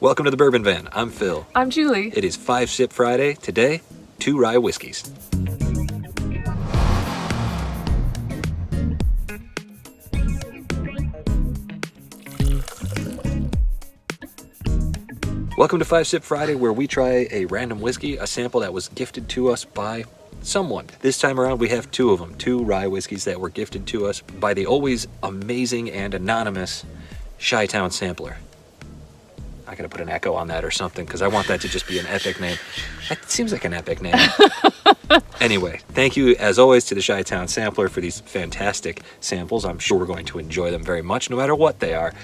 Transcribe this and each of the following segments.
Welcome to the Bourbon Van. I'm Phil. I'm Julie. It is 5 Sip Friday. Today, 2 rye whiskeys. Welcome to 5 Sip Friday, where we try a random whiskey, a sample that was gifted to us by someone. This time around, we have 2 of them, 2 rye whiskeys that were gifted to us by the always amazing and anonymous Chi-Town Sampler. I gotta put an echo on that or something, because I want that to just be an epic name. That seems like an epic name. Anyway, thank you as always to the Chi-Town Sampler for these fantastic samples. I'm sure we're going to enjoy them very much, no matter what they are.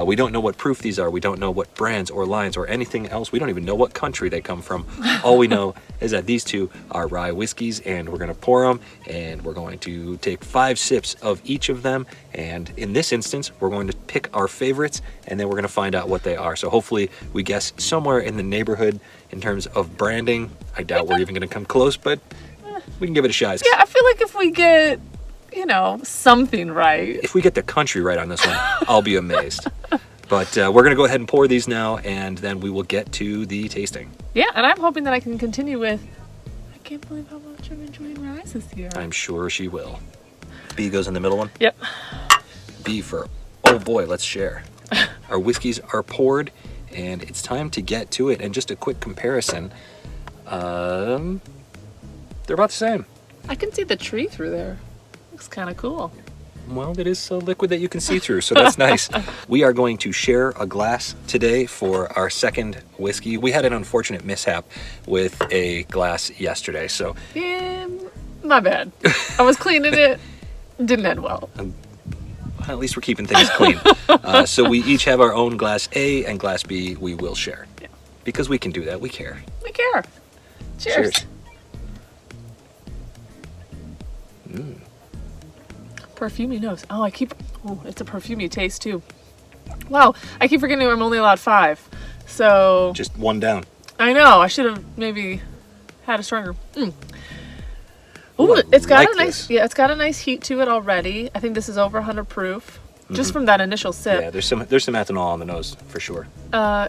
We don't know what proof these are. We don't know what brands or lines or anything else. We don't even know what country they come from. All we know is that these 2 are rye whiskeys, and we're going to pour them, and we're going to take 5 sips of each of them. And in this instance, we're going to pick our favorites, and then we're going to find out what they are. So hopefully we guess somewhere in the neighborhood in terms of branding. I doubt we're even going to come close, but we can give it a shot. Yeah, I feel like if we get, something right. If we get the country right on this one, I'll be amazed. But we're going to go ahead and pour these now, and then we will get to the tasting. Yeah, and I'm hoping that I can continue with, I can't believe how much I'm enjoying ryes this year. I'm sure she will. B goes in the middle one? Yep. B for, oh boy, let's share. Our whiskeys are poured, and it's time to get to it. And just a quick comparison, they're about the same. I can see the tree through there. Looks kind of cool. Well, it is a liquid that you can see through, so that's nice. We are going to share a glass today for our second whiskey. We had an unfortunate mishap with a glass yesterday, so... Yeah, my bad. I was cleaning it. Didn't end well. At least we're keeping things clean. So we each have our own glass A and glass B we will share. Yeah. Because we can do that. We care. We care. Cheers. Perfumey nose. Oh, it's a perfumey taste too. Wow, I keep forgetting I'm only allowed 5. So just 1 down. I know. I should have maybe had a stronger. Ooh, Ooh, it's got like a nice. this. Yeah, it's got a nice heat to it already. I think this is over 100 proof, just from that initial sip. Yeah, there's some ethanol on the nose for sure.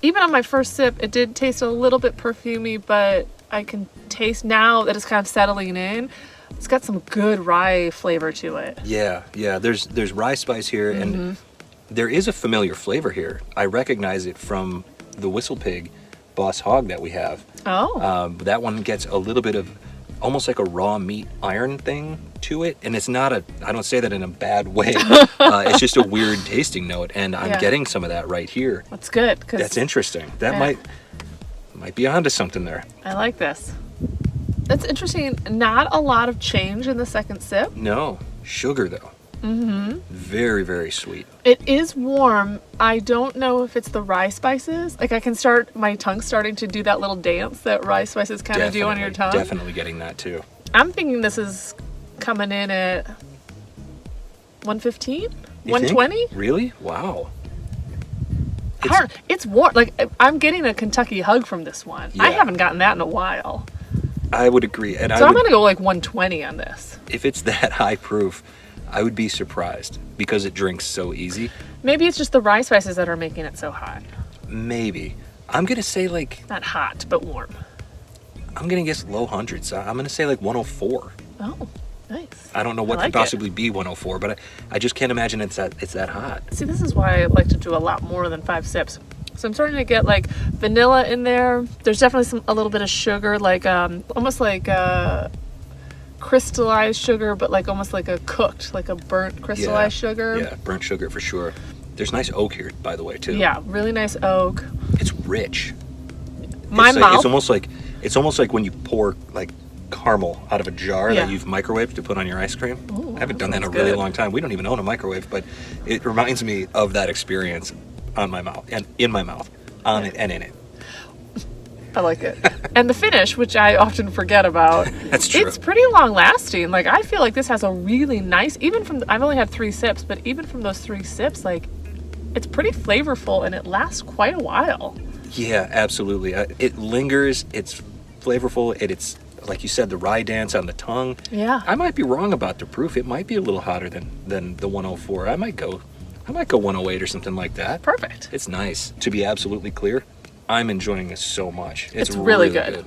Even on my first sip, it did taste a little bit perfumey, but I can taste now that it's kind of settling in. It's got some good rye flavor to it. Yeah. There's rye spice here, and there is a familiar flavor here. I recognize it from the Whistle Pig Boss Hog that we have. Oh. That one gets a little bit of almost like a raw meat iron thing to it, and it's not I don't say that in a bad way. It's just a weird tasting note, and I'm getting some of that right here. That's good. That's interesting. That might be onto something there. I like this. That's interesting. Not a lot of change in the second sip. No. Sugar, though. Very, very sweet. It is warm. I don't know if it's the rye spices. Like, I can my tongue starting to do that little dance that rye spices kind of do on your tongue. Definitely getting that, too. I'm thinking this is coming in at 115? 120? Really? Wow. It's warm. Like, I'm getting a Kentucky hug from this one. Yeah. I haven't gotten that in a while. I would agree. And I'm going to go like 120 on this. If it's that high proof, I would be surprised because it drinks so easy. Maybe it's just the rye spices that are making it so hot. Maybe. I'm going to say like... Not hot, but warm. I'm going to guess low hundreds. I'm going to say like 104. Oh, nice. I don't know what could possibly be 104, but I just can't imagine it's that hot. See, this is why I like to do a lot more than 5 sips. So I'm starting to get like vanilla in there. There's definitely a little bit of sugar, like almost like crystallized sugar, but like almost like a burnt crystallized sugar. Yeah, burnt sugar for sure. There's nice oak here, by the way, too. Yeah, really nice oak. It's rich. Mouth. It's almost like when you pour like caramel out of a jar that you've microwaved to put on your ice cream. Ooh, I haven't done that in a really long time. We don't even own a microwave, but it reminds me of that experience on my mouth and in my mouth, on it and in it. I like it. And the finish, which I often forget about. That's true. It's pretty long lasting. Like, I feel like this has a really nice, I've only had 3 sips, but even from those 3 sips, like, it's pretty flavorful and it lasts quite a while. Yeah, absolutely. It lingers, it's flavorful, it's like you said, the rye dance on the tongue. Yeah. I might be wrong about the proof. It might be a little hotter than the 104. I might go 108 or something like that. Perfect. It's nice. To be absolutely clear, I'm enjoying this so much. It's really good.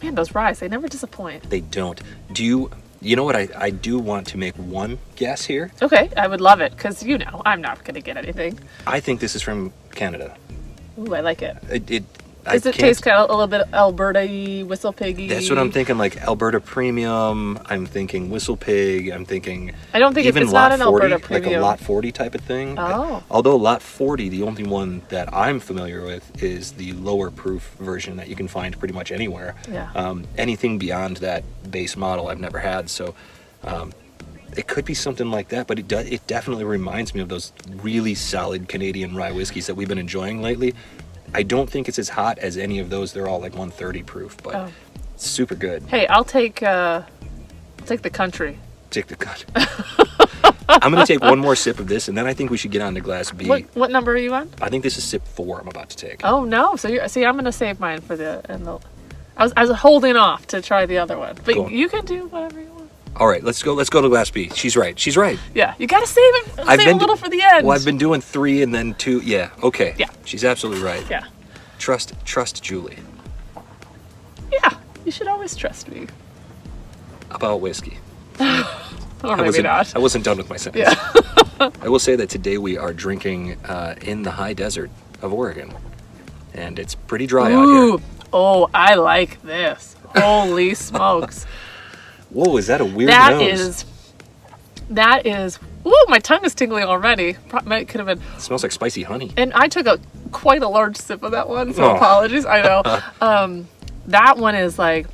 Man, those ryes, they never disappoint. They don't. You know what? I do want to make one guess here. Okay, I would love it, because I'm not going to get anything. I think this is from Canada. Ooh, I like it. Does it taste kind of a little bit Alberta-y, Whistle Piggy? That's what I'm thinking, like Alberta Premium. I'm thinking Whistle Pig. I'm thinking I don't think even it's not Lot an 40, Alberta Premium. like a Lot 40 type of thing. Oh. Although Lot 40, the only one that I'm familiar with is the lower proof version that you can find pretty much anywhere. Yeah. Anything beyond that base model I've never had, so it could be something like that, but it definitely reminds me of those really solid Canadian rye whiskeys that we've been enjoying lately. I don't think it's as hot as any of those. They're all like 130 proof, but it's super good. Hey, I'll take the country. Take the cut. I'm going to take one more sip of this, and then I think we should get on to Glass B. What number are you on? I think this is sip 4 I'm about to take. Oh, no. So I'm going to save mine for I was holding off to try the other one, but Cool. You can do whatever you want. All right, let's go to Glass B. She's right. Yeah, you got to save it. Save a little for the end. Well, I've been doing 3 and then 2. Yeah, okay. Yeah. She's absolutely right. Yeah. Trust Julie. Yeah, you should always trust me. About whiskey. Or maybe not. I wasn't done with my sentence. Yeah. I will say that today we are drinking in the high desert of Oregon, and it's pretty dry out here. Oh, I like this. Holy smokes. Whoa, is that a weird nose? That is. Ooh, my tongue is tingling already. Could have been. It smells like spicy honey. And I took quite a large sip of that one, so Oh. apologies. I know. That one is like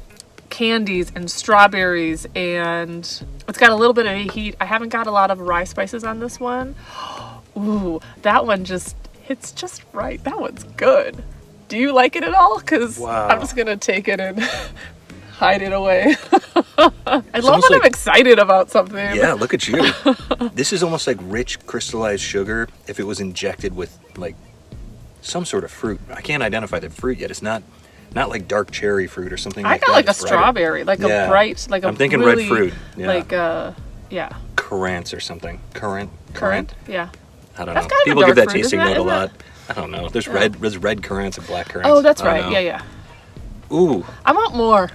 candies and strawberries, and it's got a little bit of heat. I haven't got a lot of rye spices on this one. Ooh, that one just hits just right. That one's good. Do you like it at all? Because Wow. I'm just gonna take it and hide it away. I love almost when I'm like- excited about something. Yeah, look at you. This is almost like rich crystallized sugar if it was injected with like some sort of fruit. I can't identify the fruit yet. It's not like dark cherry fruit or something I like got that. like a It's brighter. strawberry, like Yeah. a bright, like a I'm thinking really, red fruit. Yeah. Like yeah. Currants or something. Currant. Yeah. I don't That's know. kind of a People give dark that fruit, tasting isn't note a it? lot. I don't know. There's red currants and black currants. Oh, that's I don't right. know. Yeah. Ooh, I want more.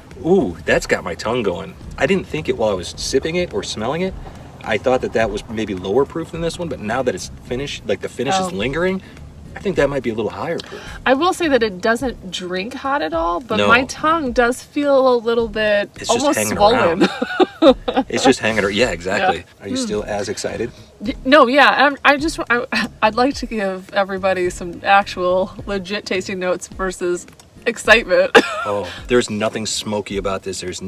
that's got my tongue going. I didn't think it while I was sipping it or smelling it. I thought that was maybe lower proof than this one, but now that it's finished, like the finish is lingering, I think that might be a little higher proof. I will say that it doesn't drink hot at all, but No. my tongue does feel a little bit It's just almost hanging swollen. around. It's just hanging around. Yeah, exactly. Yeah. Are you still as excited? No, yeah, I'd like to give everybody some actual legit tasting notes versus excitement. Oh, there's nothing smoky about this. There's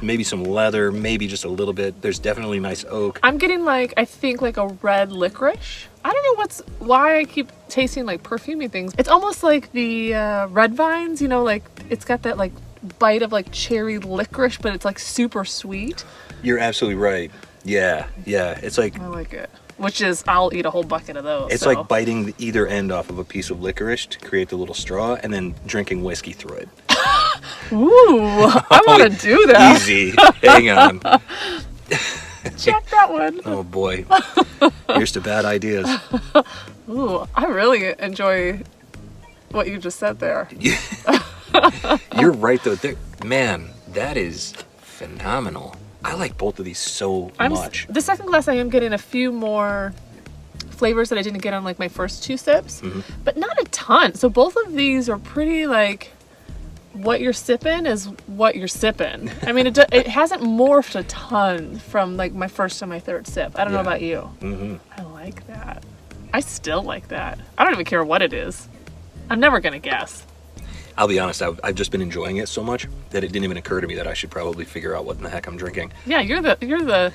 maybe some leather, maybe just a little bit. There's definitely nice oak. I'm getting I think like a red licorice. I don't know why I keep tasting like perfumey things. It's almost like the red vines, like it's got that like bite of like cherry licorice, but it's like super sweet. You're absolutely right. Yeah. It's like I like it. Which is, I'll eat a whole bucket of those. it's like biting either end off of a piece of licorice to create the little straw, and then drinking whiskey through it. Ooh, I want to do that. Easy. Hang on. Check that one. Oh boy. Here's to bad ideas. Ooh, I really enjoy what you just said there. You're right though. Man, that is phenomenal. I like both of these so much. The second glass, I am getting a few more flavors that I didn't get on like my first 2 sips, but not a ton. So both of these are pretty like what you're sipping is what you're sipping. I mean, it hasn't morphed a ton from like my first to my third sip. I don't know about you. I like that. I still like that. I don't even care what it is. I'm never gonna guess. I'll be honest, I've just been enjoying it so much that it didn't even occur to me that I should probably figure out what in the heck I'm drinking. Yeah, you're the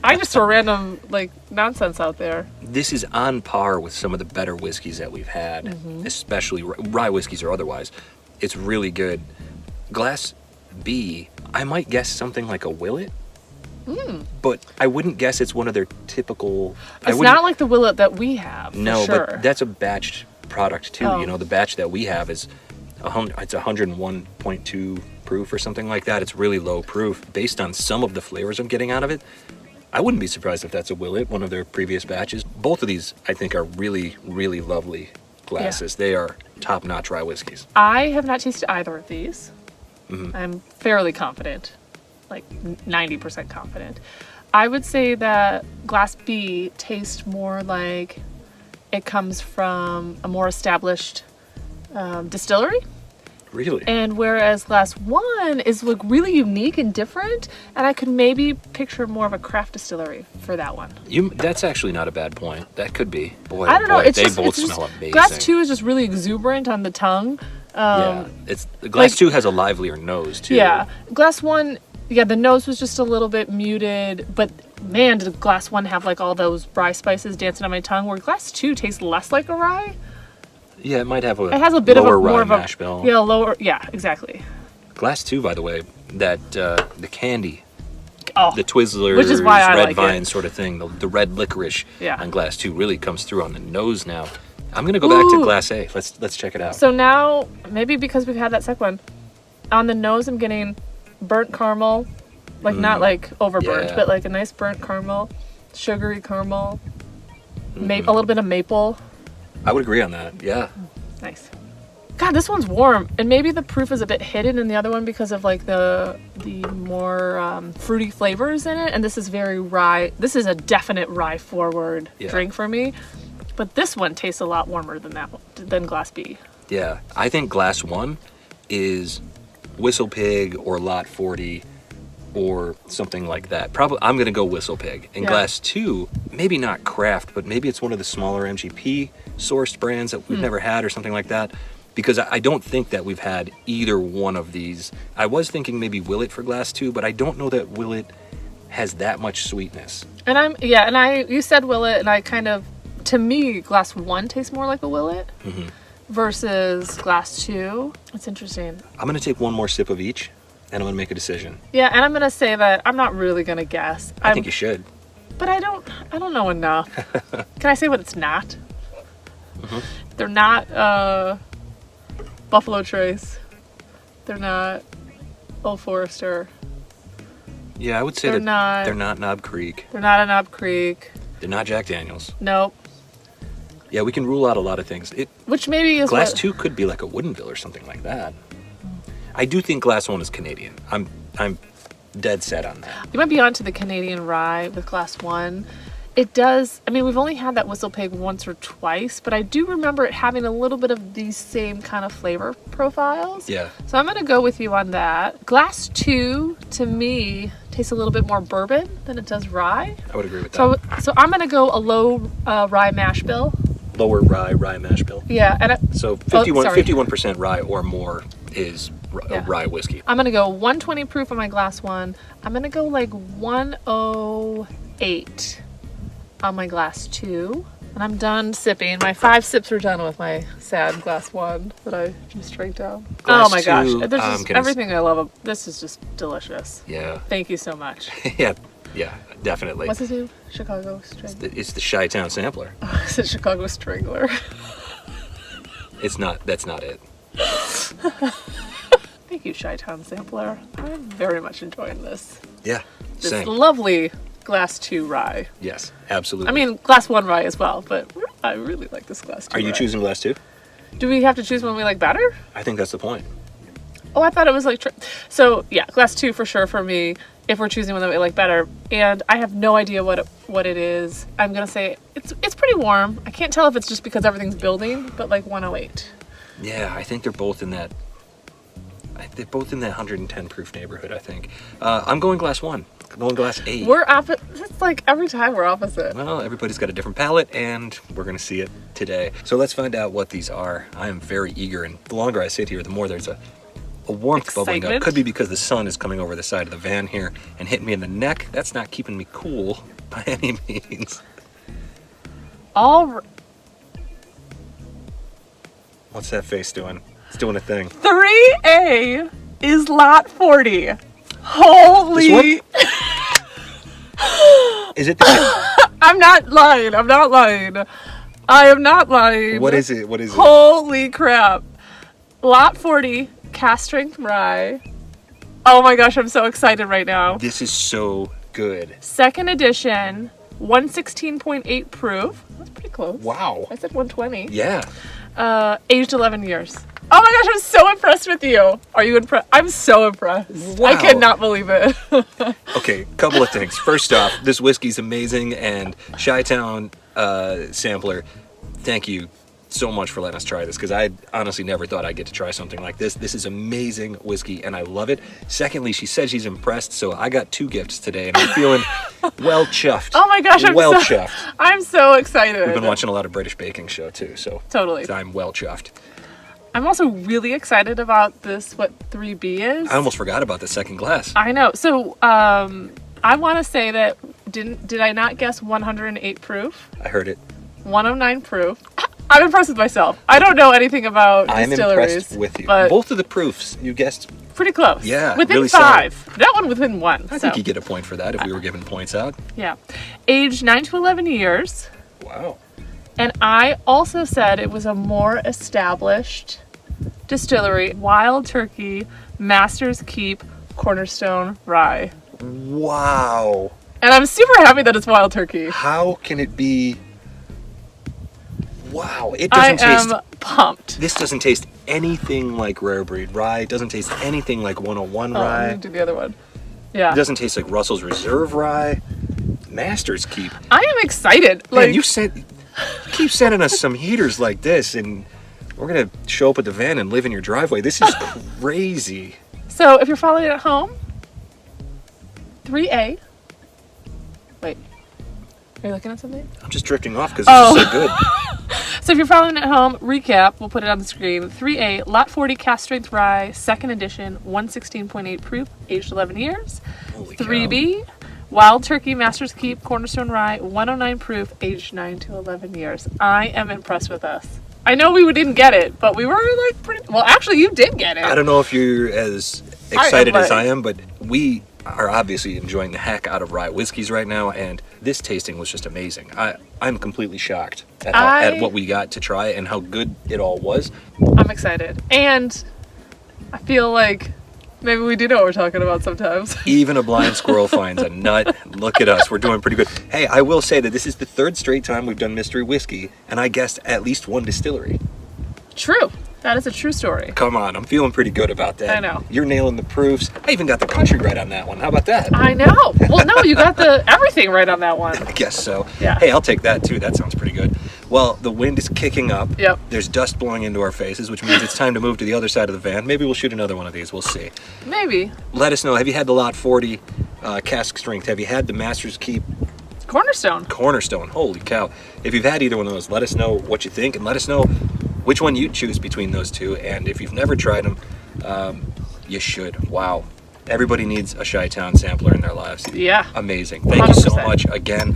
I just throw random like nonsense out there. This is on par with some of the better whiskeys that we've had, especially rye whiskeys or otherwise. It's really good. Glass B, I might guess something like a Willet, but I wouldn't guess it's one of their typical. It's not like the Willet that we have. No, for sure. but that's a batched product too. Oh. The batch that we have is it's 101.2 proof or something like that. It's really low proof based on some of the flavors I'm getting out of it. I wouldn't be surprised if that's a Willet, one of their previous batches. Both of these I think are really, really lovely. glasses. They are top-notch rye whiskeys. I have not tasted either of these. Mm-hmm. I'm fairly confident, like 90% confident. I would say that Glass B tastes more like it comes from a more established distillery. Really? And whereas Glass 1 is like really unique and different, and I could maybe picture more of a craft distillery for that one. That's actually not a bad point. That could be. Boy, I don't know. They both smell amazing. Glass 2 is just really exuberant on the tongue. Yeah, Glass 2 has a livelier nose too. Yeah, Glass 1, yeah, the nose was just a little bit muted, but man, did Glass 1 have like all those rye spices dancing on my tongue, where Glass 2 tastes less like a rye. Yeah, it might have It has a bit of a more of a mash bill. Yeah, lower. Yeah, exactly. Glass 2, by the way, that the candy, Oh, the Twizzlers, which is why I red like vine it. sort of thing, the red licorice Yeah. on Glass 2 really comes through on the nose now. I'm gonna go back to Ooh. Glass A. Let's check it out. So now, maybe because we've had that second one, on the nose I'm getting burnt caramel, like not like overburnt, Yeah. but like a nice burnt caramel, sugary caramel, a little bit of maple. I would agree on that. Yeah. Nice. God, this one's warm, and maybe the proof is a bit hidden in the other one because of like the more fruity flavors in it, and this is very rye. This is a definite rye forward drink for me, but this one tastes a lot warmer than than Glass B. Yeah, I think Glass 1 is Whistle Pig or Lot 40 or something like that. Probably, I'm gonna go Whistle Pig. And Glass 2, maybe not craft, but maybe it's one of the smaller MGP sourced brands that we've never had or something like that. Because I don't think that we've had either one of these. I was thinking maybe Willet for Glass 2, but I don't know that Willet has that much sweetness. And you said Willet, and I kind of, to me, Glass 1 tastes more like a Willet versus Glass 2. It's interesting. I'm gonna take one more sip of each, and I'm gonna make a decision. Yeah, and I'm gonna say that I'm not really gonna guess. I think you should. But I don't know enough. Can I say what it's not? They're not Buffalo Trace. They're not Old Forester. Yeah, I would say they're not Knob Creek. They're not a Knob Creek. They're not Jack Daniels. Nope. Yeah, we can rule out a lot of things. Which maybe is Glass 2 could be like a Woodinville or something like that. I do think Glass 1 is Canadian. I'm dead set on that. You might be onto the Canadian rye with Glass 1. It does, I mean, we've only had that Whistle Pig once or twice, but I do remember it having a little bit of these same kind of flavor profiles. Yeah. So I'm going to go with you on that. Glass 2, to me, tastes a little bit more bourbon than it does rye. I would agree with that. So I'm going to go a low rye mash bill. Lower rye mash bill. Yeah. And So 51% rye or more is rye whiskey. I'm going to go 120 proof on my Glass 1. I'm going to go like 108 on my Glass 2. And I'm done sipping. My 5 sips are done with my sad Glass 1 that I just drank down. Glass oh my gosh. 2, There's just everything I love. This is just delicious. Yeah. Thank you so much. Yeah, definitely. What's his name? Chicago Strangler. It's the Chi-Town Sampler. Is it Chicago Strangler? It's not. That's not it. Thank you, Chi-Town Sampler. I'm very much enjoying this. Yeah, This same. lovely Glass 2 rye. Yes, absolutely. I mean, Glass 1 rye as well, but I really like this Glass 2 Are you rye. choosing Glass 2? Do we have to choose one we like better? I think that's the point. Oh, I thought it was like... So, yeah, Glass 2 for sure for me, if we're choosing one that we like better. And I have no idea what it is. I'm going to say it's pretty warm. I can't tell if it's just because everything's building, but like 108. Yeah, I think they're both in that. They're both in that 110 proof neighborhood. I think. I'm going Glass 1. I'm going Glass 8. We're opposite. It's like every time we're opposite. Well, everybody's got a different palate, and we're going to see it today. So let's find out what these are. I am very eager, and the longer I sit here, the more there's a warmth bubbling up. Excitement? Could be because the sun is coming over the side of the van here and hitting me in the neck. That's not keeping me cool by any means. What's that face doing? It's doing a thing. 3A is Lot 40. Holy! This one? Is it the... I'm not lying. I'm not lying. I am not lying. What is it? What is it? Holy crap. Lot 40, cast strength rye. Oh my gosh, I'm so excited right now. This is so good. Second edition, 116.8 proof. That's pretty close. Wow. I said 120. Yeah. Aged 11 years. Oh my gosh, I'm so impressed with you. Are you impressed? I'm so impressed. Wow. I cannot believe it. Okay, couple of things. First off, this whiskey's amazing, and Chi-Town sampler, thank you so much for letting us try this, because I honestly never thought I'd get to try something like this. This is amazing whiskey, and I love it. Secondly, she said she's impressed, so I got 2 gifts today, and I'm feeling well chuffed. Oh my gosh, chuffed. I'm so excited. We've been watching a lot of British baking show too, so Totally. I'm well chuffed. I'm also really excited about this, what 3B is. I almost forgot about the second glass. I know. So, I want to say that, did I not guess 108 proof? I heard it. 109 proof. I'm impressed with myself. I don't know anything about I'm distilleries. impressed with you. But Both of the proofs, you guessed. pretty close. Yeah, Within really 5. That one within 1. I think you get a point for that if we were giving points out. Yeah. Aged 9 to 11 years. Wow. And I also said it was a more established distillery. Wild Turkey, Master's Keep, Cornerstone Rye. Wow. And I'm super happy that it's Wild Turkey. How can it be? Wow. It I doesn't taste. am pumped. This doesn't taste anything like Rare Breed Rye. It doesn't taste anything like 101 Oh, I'm Rye. gonna do the other one. Yeah. It doesn't taste like Russell's Reserve Rye. Master's Keep. I am excited. Man, Like, you keep sending us some heaters like this, and we're gonna show up at the van and live in your driveway. This is crazy. so if you're following at home, 3A. Wait. Are you looking at something? I'm just drifting off because this is so good. So if you're following at home, recap, we'll put it on the screen. 3A, Lot 40 Cast Strength Rye, 2nd edition, 116.8 proof, aged 11 years. Holy cow. 3B, Wild Turkey Master's Keep Cornerstone Rye, 109 proof, aged 9 to 11 years. I am impressed with us. I know we didn't get it, but we were like pretty... Well, actually, you did get it. I don't know if you're as excited as I like- am, but we are obviously enjoying the heck out of rye whiskeys right now, and this tasting was just amazing. I'm completely shocked at what we got to try and how good it all was. I'm excited. And I feel like maybe we do know what we're talking about sometimes. Even a blind squirrel finds a nut. Look at us. We're doing pretty good. Hey, I will say that this is the 3rd straight time we've done mystery whiskey, and I guessed at least 1 distillery. True. That is a true story. Come on, I'm feeling pretty good about that. I know. You're nailing the proofs. I even got the country right on that one. How about that? I know. Well, no, you got everything right on that one. I guess so. Yeah. Hey, I'll take that too. That sounds pretty good. Well, the wind is kicking up. Yep. There's dust blowing into our faces, which means it's time to move to the other side of the van. Maybe we'll shoot another one of these. We'll see. Maybe. Let us know. Have you had the Lot 40 cask strength? Have you had the Master's Keep Cornerstone. Cornerstone? Holy cow. If you've had either one of those, let us know what you think, and let us know which one you'd choose between those two. And if you've never tried them, you should. Wow. Everybody needs a Chi-Town sampler in their lives. Yeah. Amazing. Thank you so 100%. much again.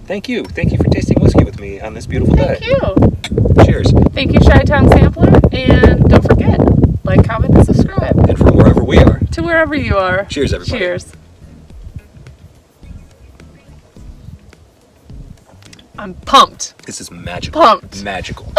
Thank you. Thank you for tasting whiskey with me on this beautiful day. Thank you. Cheers. Thank you, Chi-Town Sampler. And don't forget, like, comment, and subscribe And from wherever we are. to wherever you are. Cheers, everybody. Cheers. I'm pumped. This is magical. Pumped. Magical.